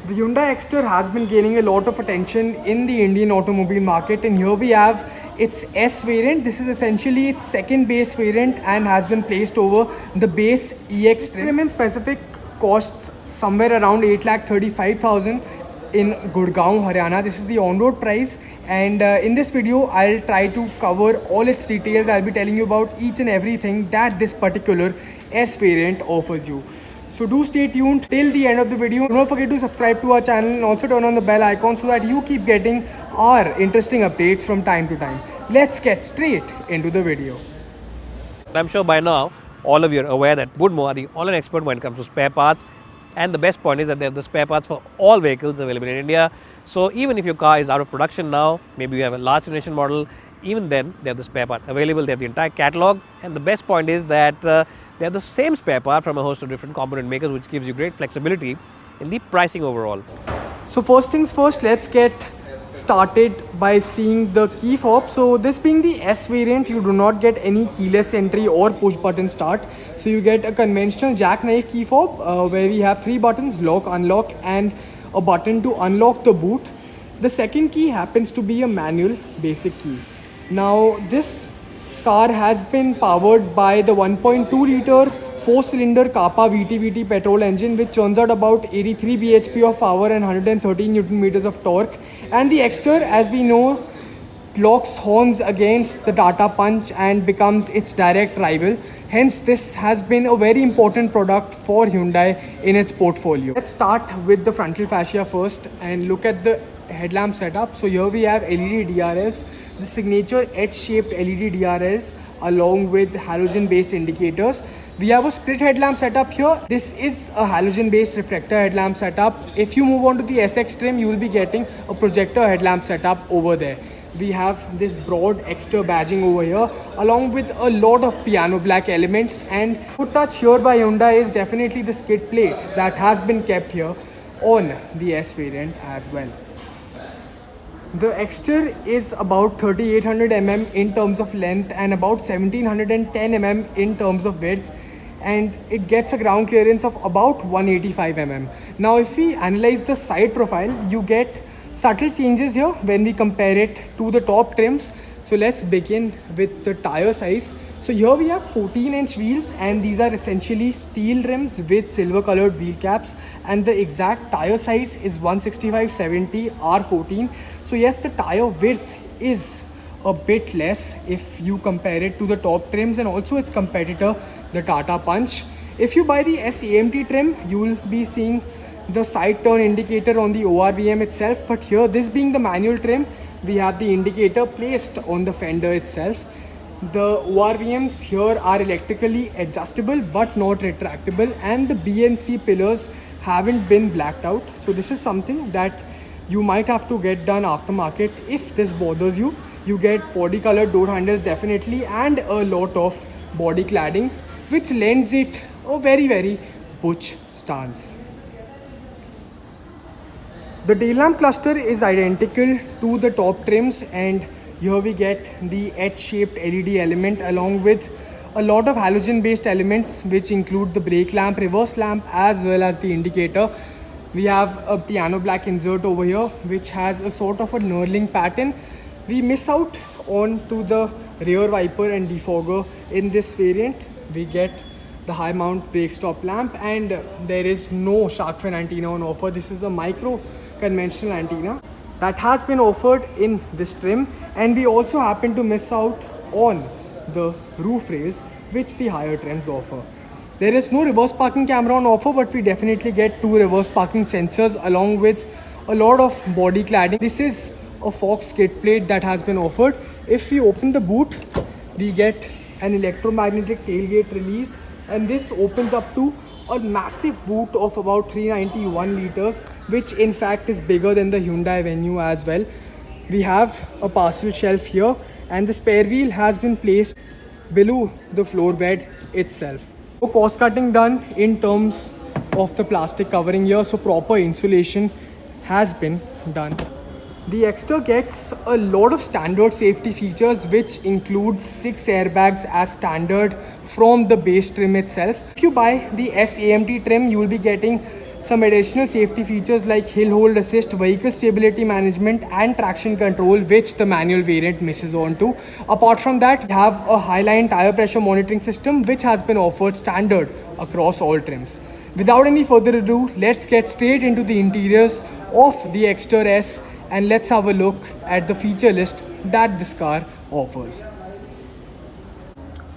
The Hyundai Exter has been gaining a lot of attention in the Indian automobile market, and here we have its S variant. This is essentially its second base variant and has been placed over the base EX trim. In specific costs somewhere around 8,35,000 in Gurgaon, Haryana. This is the on-road price, and in this video I'll try to cover all its details. I'll be telling you about each and everything that this particular S variant offers you. So do stay tuned till the end of the video. Don't forget to subscribe to our channel and also turn on the bell icon so that you keep getting our interesting updates from time to time. Let's get straight into the video. I'm sure by now all of you are aware that Woodmo are the online expert when it comes to spare parts, and the best point is that they have the spare parts for all vehicles available in India. So even if your car is out of production now, maybe you have a large generation model, even then they have the spare part available. They have the entire catalog, and the best point is that they have the same spare part from a host of different component makers, which gives you great flexibility in the pricing overall. So first things first, let's get started by seeing the key fob. So this being the S variant, you do not get any keyless entry or push button start. So you get a conventional jackknife key fob where we have 3 buttons: lock, unlock, and a button to unlock the boot. The second key happens to be a manual basic key. Now this car has been powered by the 1.2 liter 4-cylinder Kappa VT petrol engine, which churns out about 83 bhp of power and 113 Newton meters of torque. And the Exter, as we know, locks horns against the Tata Punch and becomes its direct rival. Hence, this has been a very important product for Hyundai in its portfolio. Let's start with the frontal fascia first and look at the headlamp setup. So here we have LED DRLs, the signature H-shaped LED DRLs along with halogen based indicators. We have a split headlamp setup here. This is a halogen based reflector headlamp setup. If you move on to the SX trim, you will be getting a projector headlamp setup over there. We have this broad Exter badging over here along with a lot of piano black elements, and good touch here by Hyundai is definitely the skid plate that has been kept here on the S variant as well. The Exter is about 3800 mm in terms of length and about 1710 mm in terms of width, and it gets a ground clearance of about 185 mm. Now if we analyze the side profile, you get subtle changes here when we compare it to the top trims. So let's begin with the tire size. So here we have 14-inch wheels, and these are essentially steel rims with silver colored wheel caps, and the exact tire size is 165/70 R14. So yes, the tire width is a bit less if you compare it to the top trims and also its competitor, the Tata Punch. If you buy the S AMT trim, you will be seeing the side turn indicator on the ORVM itself, but here, this being the manual trim, we have the indicator placed on the fender itself. The ORVMs here are electrically adjustable but not retractable, and the BNC pillars haven't been blacked out. So this is something that you might have to get done aftermarket if this bothers you. You get body colored door handles definitely, and a lot of body cladding, which lends it a very butch stance. The tail lamp cluster is identical to the top trims, and here we get the H-shaped LED element along with a lot of halogen based elements, which include the brake lamp, reverse lamp, as well as the indicator. We have a piano black insert over here which has a sort of a knurling pattern. We miss out on to the rear wiper and defogger in this variant. We get the high mount brake stop lamp, and there is no shark fin antenna on offer. This is a micro conventional antenna that has been offered in this trim, and we also happen to miss out on the roof rails which the higher trims offer. There is no reverse parking camera on offer, but we definitely get 2 reverse parking sensors along with a lot of body cladding. This is a Fox skid plate that has been offered. If we open the boot, we get an electromagnetic tailgate release, and this opens up to a massive boot of about 391 liters, which in fact is bigger than the Hyundai Venue as well. We have a parcel shelf here, and the spare wheel has been placed below the floor bed itself. So cost cutting done in terms of the plastic covering here, so proper insulation has been done. The Exter gets a lot of standard safety features, which includes 6 airbags as standard from the base trim itself. If you buy the S AMT trim, you will be getting some additional safety features like hill hold assist, vehicle stability management and traction control, which the manual variant misses on to. Apart from that, we have a highline tire pressure monitoring system which has been offered standard across all trims. Without any further ado, let's get straight into the interiors of the Exter S and let's have a look at the feature list that this car offers.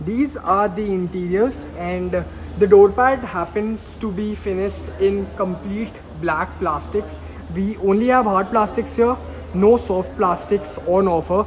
These are the interiors, and the door pad happens to be finished in complete black plastics. We only have hard plastics here, no soft plastics on offer.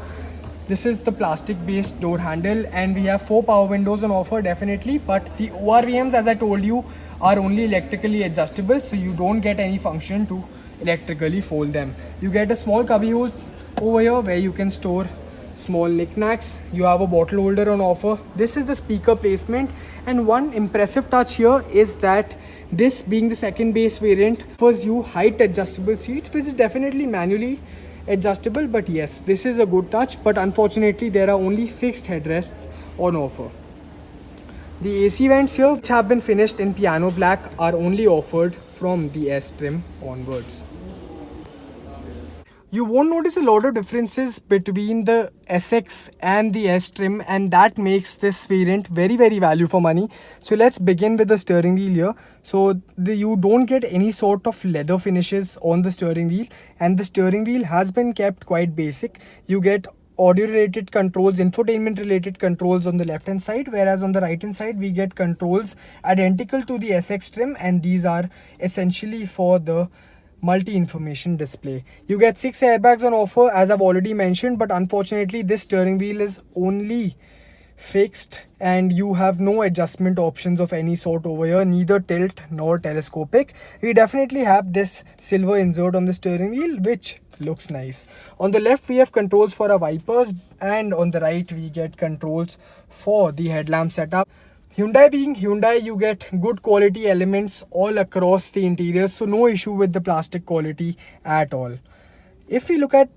This is the plastic based door handle, and we have 4 power windows on offer definitely, but the ORVMs, as I told you, are only electrically adjustable, so you don't get any function to electrically fold them. You get a small cubby hole over here where you can store small knickknacks. You have a bottle holder on offer. This is the speaker placement, and one impressive touch here is that this, being the second base variant, offers you height adjustable seats, which is definitely manually adjustable, but yes, this is a good touch. But unfortunately there are only fixed headrests on offer. The AC vents here, which have been finished in piano black, are only offered from the S trim onwards. You won't notice a lot of differences between the SX and the S trim, and that makes this variant very value for money. So let's begin with the steering wheel here. So you don't get any sort of leather finishes on the steering wheel, and the steering wheel has been kept quite basic. You get audio related controls, infotainment related controls on the left hand side, whereas on the right hand side we get controls identical to the SX trim, and these are essentially for the multi-information display. You get 6 airbags on offer, as I've already mentioned, but unfortunately this steering wheel is only fixed and you have no adjustment options of any sort over here, neither tilt nor telescopic. We definitely have this silver insert on the steering wheel, which looks nice. On the left we have controls for our wipers, and on the right we get controls for the headlamp setup. Hyundai being Hyundai, you get good quality elements all across the interior, so no issue with the plastic quality at all. If we look at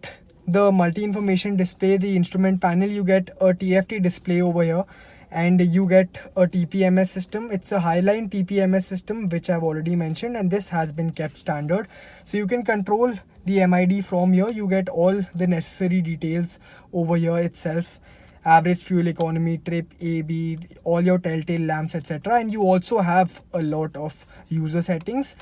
the multi-information display, the instrument panel, you get a TFT display over here, and you get a TPMS system. It's a highline TPMS system, which I've already mentioned, and this has been kept standard. So you can control the MID from here. You get all the necessary details over here itself. Average fuel economy, trip, AB, all your telltale lamps, etc. And you also have a lot of user settings,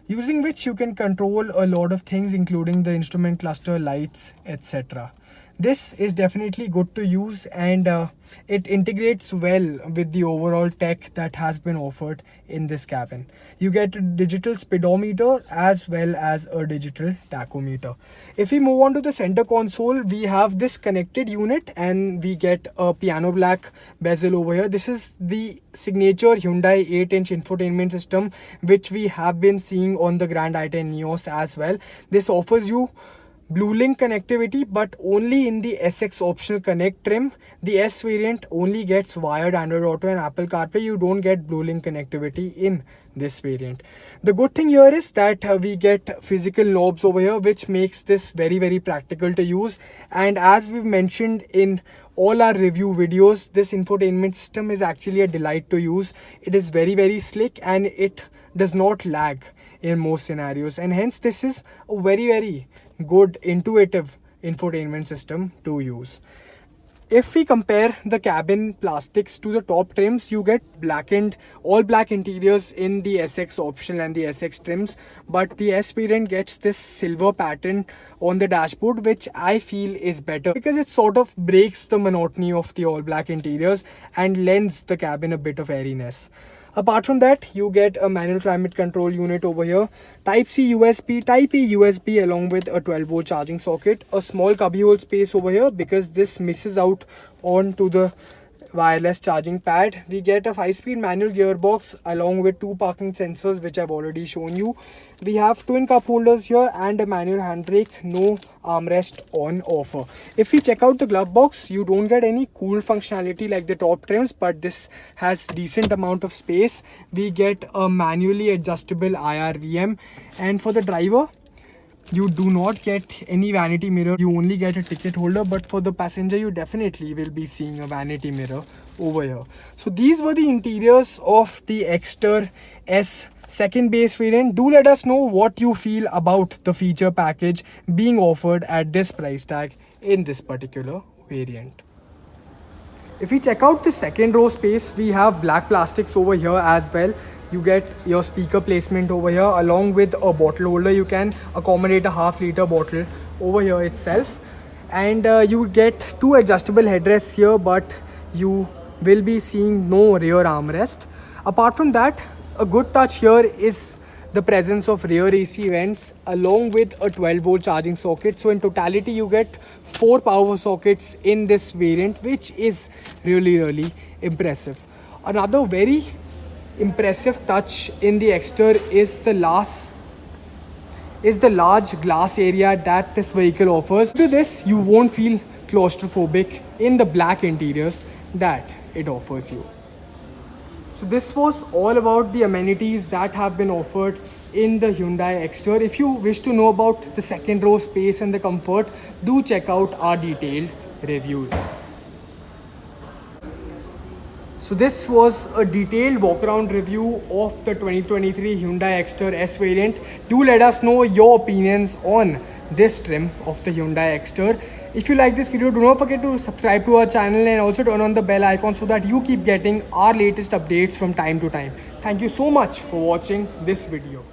using which you can control a lot of things, including the instrument cluster, lights, etc. This is definitely good to use, and it integrates well with the overall tech that has been offered in this cabin. You get a digital speedometer as well as a digital tachometer. If we move on to the center console, we have this connected unit, and we get a piano black bezel over here. This is the signature Hyundai 8-inch infotainment system, which we have been seeing on the Grand i10 Neos as well. This offers you Blue-Link connectivity, but only in the SX optional connect trim. The S variant only gets wired Android Auto and Apple CarPlay. You don't get Blue-Link connectivity in this variant. The good thing here is that we get physical knobs over here, which makes this very practical to use. And as we've mentioned in all our review videos, this infotainment system is actually a delight to use. It is very slick, and it does not lag in most scenarios, and hence this is a very good intuitive infotainment system to use. If we compare the cabin plastics to the top trims, you get blackened, all black interiors in the SX optional and the SX trims, but the S variant gets this silver pattern on the dashboard, which I feel is better because it sort of breaks the monotony of the all black interiors and lends the cabin a bit of airiness. Apart from that, you get a manual climate control unit over here, Type-C USB, Type-E USB along with a 12-volt charging socket, a small cubbyhole space over here because this misses out onto the wireless charging pad. We get a 5-speed manual gearbox along with 2 parking sensors, which I've already shown you. We have twin cup holders here and a manual handbrake, no armrest on offer. If we check out the glove box, you don't get any cool functionality like the top trims, but this has decent amount of space. We get a manually adjustable IRVM, and for the driver, you do not get any vanity mirror. You only get a ticket holder, but for the passenger, you definitely will be seeing a vanity mirror over here. So these were the interiors of the Exter S second base variant. Do let us know what you feel about the feature package being offered at this price tag in this particular variant. If we check out the second row space, we have black plastics over here as well. You get your speaker placement over here along with a bottle holder. You can accommodate a half-liter bottle over here itself. And you get two adjustable headrests here, but you will be seeing no rear armrest. Apart from that, a good touch here is the presence of rear AC vents along with a 12-volt charging socket. So in totality, you get 4 power sockets in this variant, which is really impressive. Another very impressive touch in the Exter is the large glass area that this vehicle offers. To this, you won't feel claustrophobic in the black interiors that it offers you. So this was all about the amenities that have been offered in the Hyundai Exter. If you wish to know about the second row space and the comfort, do check out our detailed reviews. So this was a detailed walk-around review of the 2023 Hyundai Exter S variant. Do let us know your opinions on this trim of the Hyundai Exter. If you like this video, do not forget to subscribe to our channel and also turn on the bell icon so that you keep getting our latest updates from time to time. Thank you so much for watching this video.